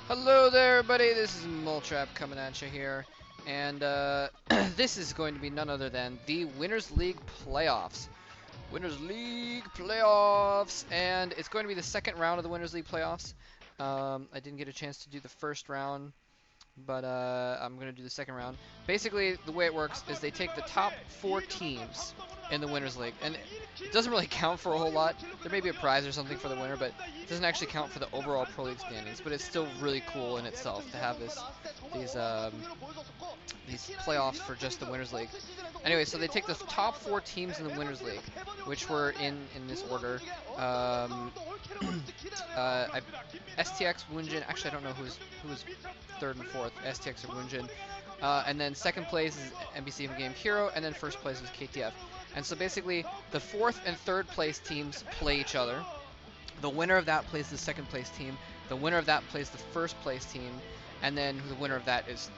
Hello there, everybody. This is Moltrap coming at you here, and this is going to be none other than the Winners League playoffs. Winners League playoffs, and it's going to be the second round of the Winners League playoffs. I didn't get a chance to do the first round, but I'm going to do the second round. Basically, the way it works is they take the top 4 teams in the Winners League, and it doesn't really count for a whole lot. There may be a prize or something for the winner, but it doesn't actually count for the overall Pro League standings. But it's still really cool in itself to have these playoffs for just the Winners League. Anyway, so they take the top 4 teams in the Winners League, which were in this order. STX, Woongjin. Actually, I don't know who was third and fourth, STX or Woongjin. And then second place is MBCGame Hero, and then first place was KTF. And so basically, the fourth and third place teams play each other. The winner of that plays the second place team. The winner of that plays the first place team, and then the winner of that is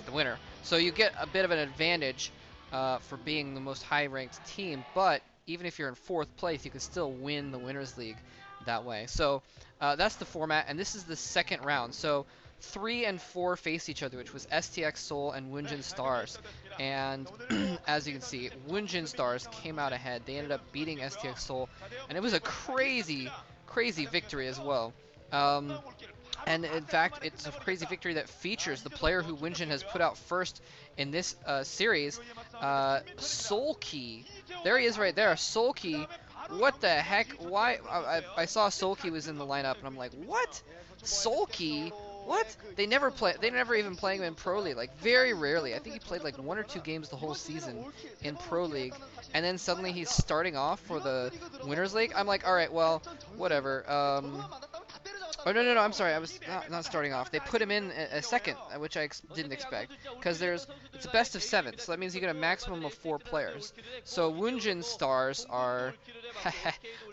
the winner. So you get a bit of an advantage for being the most high-ranked team. But even if you're in fourth place, you can still win the Winners League that way. So that's the format, and this is the second round. So 3 and 4 face each other, which was STX Seoul and Woongjin Stars. And as you can see, Woongjin Stars came out ahead. They ended up beating STX Seoul, and it was a crazy, crazy victory as well. And in fact, it's a crazy victory that features the player who Woongjin has put out first in this series, Soulkey. There he is right there, Soulkey. What the heck? Why? I saw Soulkey was in the lineup, and I'm like, what? Soulkey? What? They never even playing him in Pro League, like very rarely. I think he played like 1 or 2 games the whole season in Pro League, and then suddenly he's starting off for the Winners League. I'm like, all right, well, whatever. Oh, no, I'm sorry. I was not starting off. They put him in a second, which I didn't expect, because it's a best of 7, so that means you get a maximum of 4 players. So Woongjin Stars are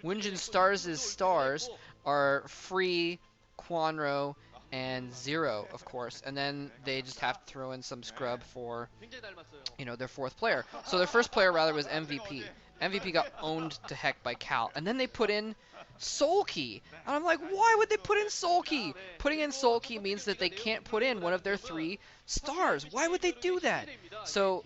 Woongjin Stars are Free, Quanro, and Zero, of course, and then they just have to throw in some scrub for, their 4th player. So their first player, rather, was MVP. MVP got owned to heck by Cal, and then they put in Soulkey, and I'm like, why would they put in Soulkey? Putting in Soulkey means that they can't put in one of their 3 stars. Why would they do that? So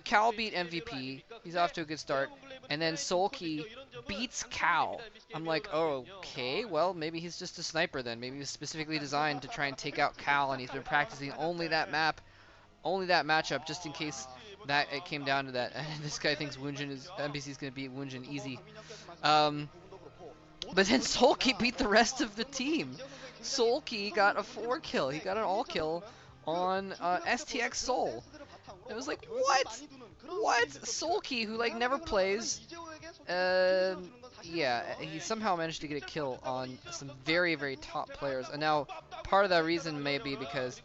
Cal beat MVP. He's off to a good start. And then Soulkey beats Cal. I'm like, oh, okay, well, maybe he's just a sniper then. Maybe he's specifically designed to try and take out Cal, and he's been practicing only that matchup, just in case that it came down to that. This guy thinks MBC's going to beat Woongjin easy. But then Soulkey beat the rest of the team. Soulkey got a 4 kill. He got an all kill on STX Seoul. It was like, what? What? Soulkey, who like never plays, yeah, he somehow managed to get a kill on some very, very top players. And now part of that reason may be because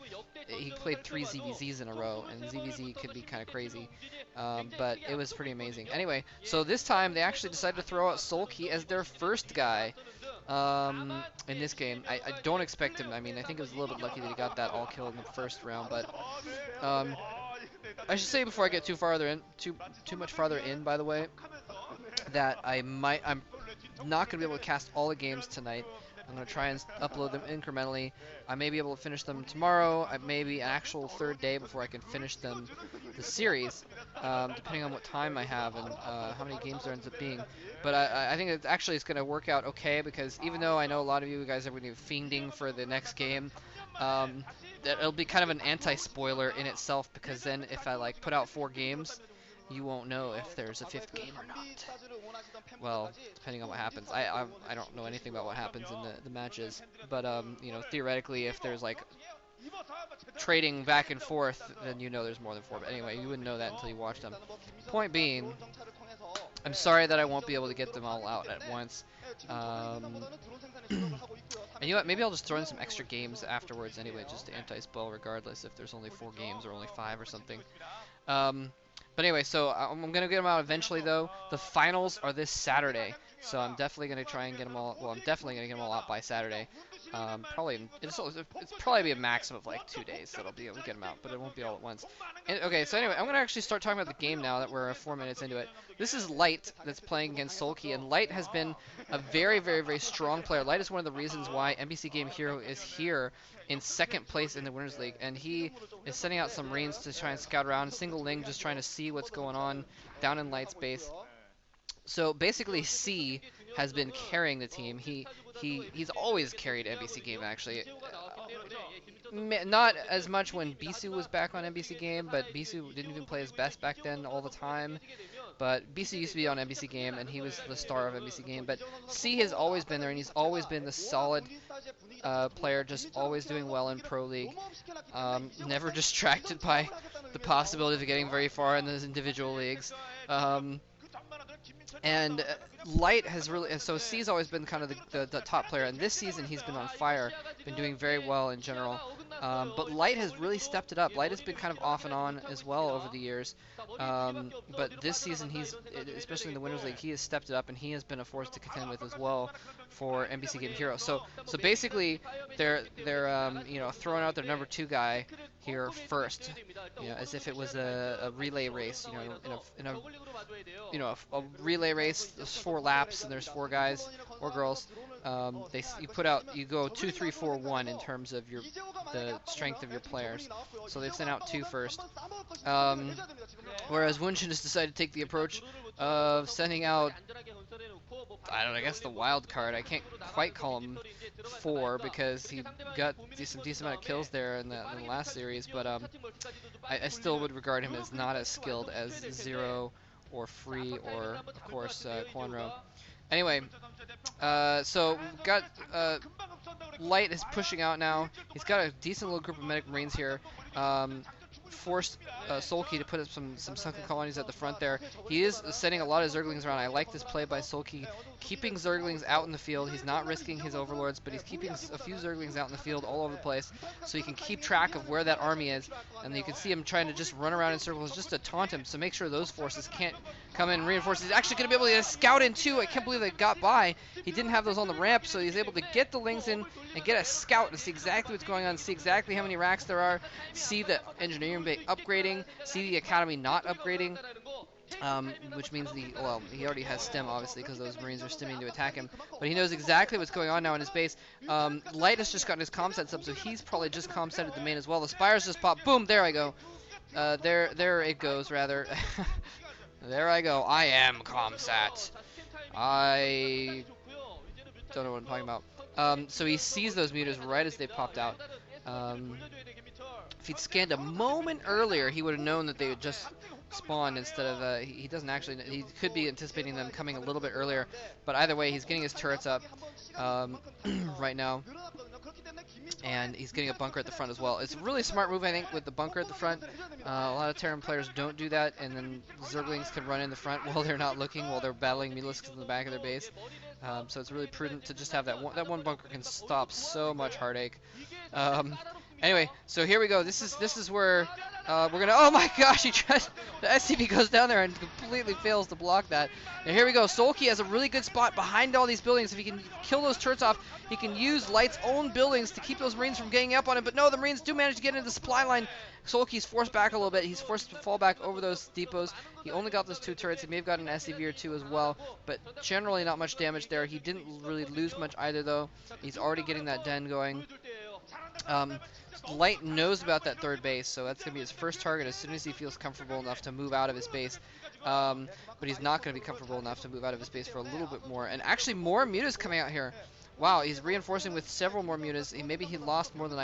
he played 3 ZVZs in a row, and ZVZ could be kind of crazy, but it was pretty amazing. Anyway, so this time they actually decided to throw out Soulkey as their first guy in this game. I don't expect him. I mean, I think it was a little bit lucky that he got that all kill in the first round, but I should say before I get too much farther in, by the way, that I'm not gonna be able to cast all the games tonight. I'm going to try and upload them incrementally. I may be able to finish them tomorrow. I may be an actual 3rd day before I can finish the series, depending on what time I have and how many games there ends up being. But I think it's going to work out okay, because even though I know a lot of you guys are going to be fiending for the next game, that it'll be kind of an anti-spoiler in itself, because then if I put out 4 games, you won't know if there's a 5th game or not. Well, depending on what happens. I don't know anything about what happens in the matches, but theoretically, if there's trading back and forth, then there's more than 4. But anyway, you wouldn't know that until you watch them. Point being, I'm sorry that I won't be able to get them all out at once. And you know what? Maybe I'll just throw in some extra games afterwards anyway, just to anti-spoil regardless if there's only 4 games or only 5 or something. But anyway, so I'm going to get them out eventually, though. The finals are this Saturday, so I'm definitely going to try and get them all. Well, I'm definitely going to get them all out by Saturday. Probably it's probably be a maximum of like 2 days that'll be able to get him out, but it won't be all at once. And, okay, so anyway, I'm gonna actually start talking about the game now that we're 4 minutes into it. This is Light that's playing against Sulky, and Light has been a very, very, very strong player. Light is one of the reasons why MBCGame Hero is here in second place in the Winners League, and he is sending out some Marines to try and scout around, single Ling just trying to see what's going on down in Light's base. So basically, C has been carrying the team. He's always carried MBCGame actually. Not as much when Bisu was back on MBCGame, but Bisu didn't even play his best back then all the time. But Bisu used to be on MBCGame, and he was the star of MBCGame. But C has always been there, and he's always been the solid player, just always doing well in Pro League. Never distracted by the possibility of getting very far in those individual leagues. And Light has really, and so C's always been kind of the top player, and this season he's been on fire, been doing very well in general. But Light has really stepped it up. Light has been kind of off and on as well over the years. But this season, especially in the Winners League, he has stepped it up, and he has been a force to contend with as well for MBCGame Hero. So basically, they're throwing out their number 2 guy here first, as if it was a relay race, in a relay race. There's 4 laps, and there's 4 guys or girls. You go 2, 3, 4, 1 in terms of the strength of your players. So they've sent out 2 first. Whereas Woongjin has decided to take the approach of sending out, I guess the wild card. I can't quite call him 4 because he got some decent amount of kills there in the last series, but I still would regard him as not as skilled as Zero or Free or, of course, Quanro. Anyway, so got Light is pushing out now. He's got a decent little group of medic marines here. Forced Sulky to put up some sunken colonies at the front there. He is sending a lot of Zerglings around. I like this play by Sulky, keeping Zerglings out in the field. He's not risking his overlords, but he's keeping a few Zerglings out in the field all over the place, so he can keep track of where that army is. And you can see him trying to just run around in circles just to taunt him, so make sure those forces can't come in and reinforce. He's actually going to be able to get a scout in too. I can't believe they got by. He didn't have those on the ramp, so he's able to get the Lings in and get a scout and see exactly what's going on, see exactly how many racks there are, see the engineering bay upgrading, see the academy not upgrading, which means he already has stem, obviously, because those marines are stemming to attack him, but he knows exactly what's going on now in his base. Light has just gotten his comm sets up, so he's probably just comm setted the main as well. The spires just pop. Boom, there I go. There it goes, rather. There I go. I am ComSat. I don't know what I'm talking about. So he sees those mutas right as they popped out. If he'd scanned a moment earlier, he would have known that they would just spawn instead of, he doesn't actually, he could be anticipating them coming a little bit earlier, but either way, he's getting his turrets up right now, and he's getting a bunker at the front as well. It's a really smart move, I think, with the bunker at the front. A lot of Terran players don't do that, and then Zerglings can run in the front while they're not looking, while they're battling Mutalisks in the back of their base. So it's really prudent to just have that one bunker can stop so much heartache. Anyway, so here we go. This is where we're gonna. Oh my gosh! The SCV goes down there and completely fails to block that. And here we go. Sulky has a really good spot behind all these buildings. If he can kill those turrets off, he can use Light's own buildings to keep those Marines from getting up on him. But no, the Marines do manage to get into the supply line. Sulky's forced back a little bit. He's forced to fall back over those depots. He only got those 2 turrets. He may have gotten an SCV or 2 as well, but generally not much damage there. He didn't really lose much either, though. He's already getting that den going. Light knows about that 3rd base, so that's going to be his first target as soon as he feels comfortable enough to move out of his base. But he's not going to be comfortable enough to move out of his base for a little bit more. And actually more mutas coming out here. Wow, he's reinforcing with several more mutas. Maybe he lost more than I